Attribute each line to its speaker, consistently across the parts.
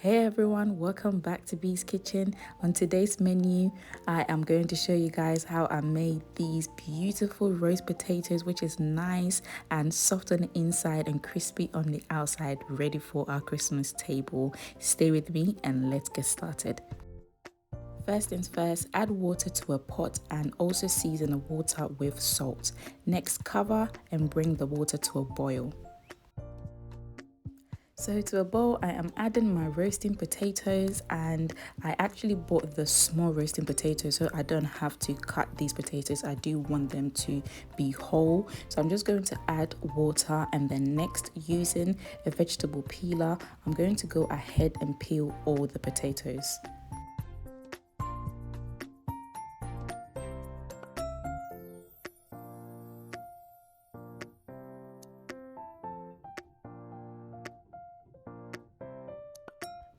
Speaker 1: Hey everyone, welcome back to Bee's Kitchen. On today's menu, I am going to show you guys how I made these beautiful roast potatoes, which is nice and soft on the inside and crispy on the outside, ready for our Christmas table. Stay with me and let's get started. First things first, add water to a pot and also season the water with salt. Next, cover and bring the water to a boil. So to a bowl, I am adding my roasting potatoes, and I actually bought the small roasting potatoes so I don't have to cut these potatoes. I do want them to be whole. So I'm just going to add water, and then next, using a vegetable peeler, I'm going to go ahead and peel all the potatoes.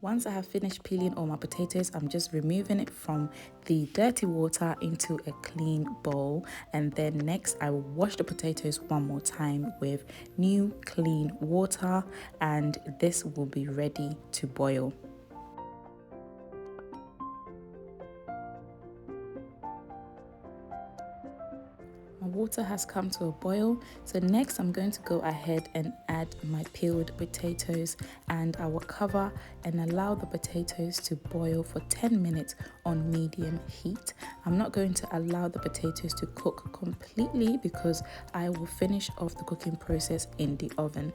Speaker 1: Once I have finished peeling all my potatoes, I'm just removing it from the dirty water into a clean bowl. And then next, I will wash the potatoes one more time with new clean water, and this will be ready to boil. My water has come to a boil, so next I'm going to go ahead and add my peeled potatoes, and I will cover and allow the potatoes to boil for 10 minutes on medium heat. I'm not going to allow the potatoes to cook completely because I will finish off the cooking process in the oven.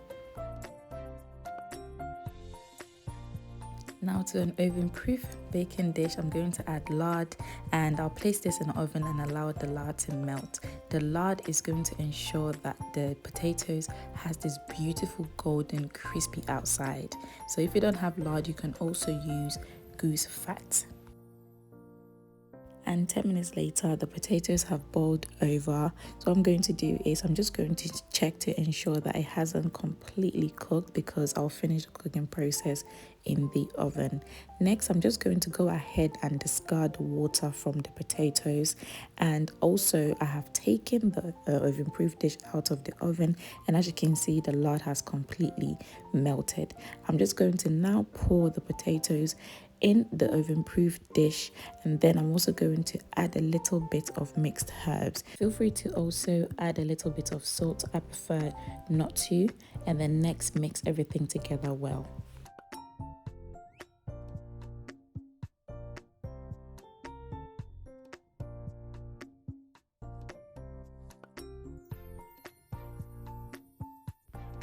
Speaker 1: Now to an oven-proof baking dish, I'm going to add lard, and I'll place this in the oven and allow the lard to melt. The lard is going to ensure that the potatoes has this beautiful golden crispy outside. So if you don't have lard, you can also use Goose Fat. And 10 minutes later, the potatoes have boiled over. So what I'm going to do is I'm just going to check to ensure that it hasn't completely cooked, because I'll finish the cooking process in the oven. Next, I'm just going to go ahead and discard the water from the potatoes. And also, I have taken the oven-proof dish out of the oven, and as you can see, the lard has completely melted. I'm just going to now pour the potatoes in the oven-proof dish, and then I'm also going to add a little bit of mixed herbs. Feel free to also add a little bit of salt. I prefer not to. And then next, mix everything together well.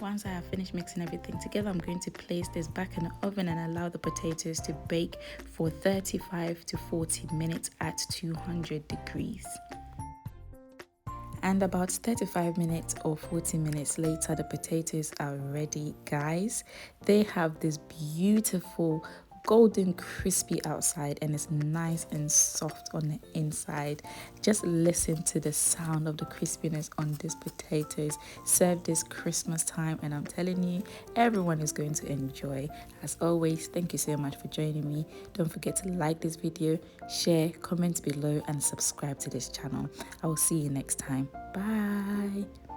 Speaker 1: Once I have finished mixing everything together, I'm going to place this back in the oven and allow the potatoes to bake for 35 to 40 minutes at 200 degrees. And about 35 minutes or 40 minutes later, the potatoes are ready, guys. They have this beautiful golden crispy outside, and it's nice and soft on the inside. Just listen to the sound of the crispiness on these potatoes. Serve this Christmas time, and I'm telling you, everyone is going to enjoy. As always, thank you so much for joining me. Don't forget to like this video, share, comment below, and subscribe to this channel. I will see you next time. Bye.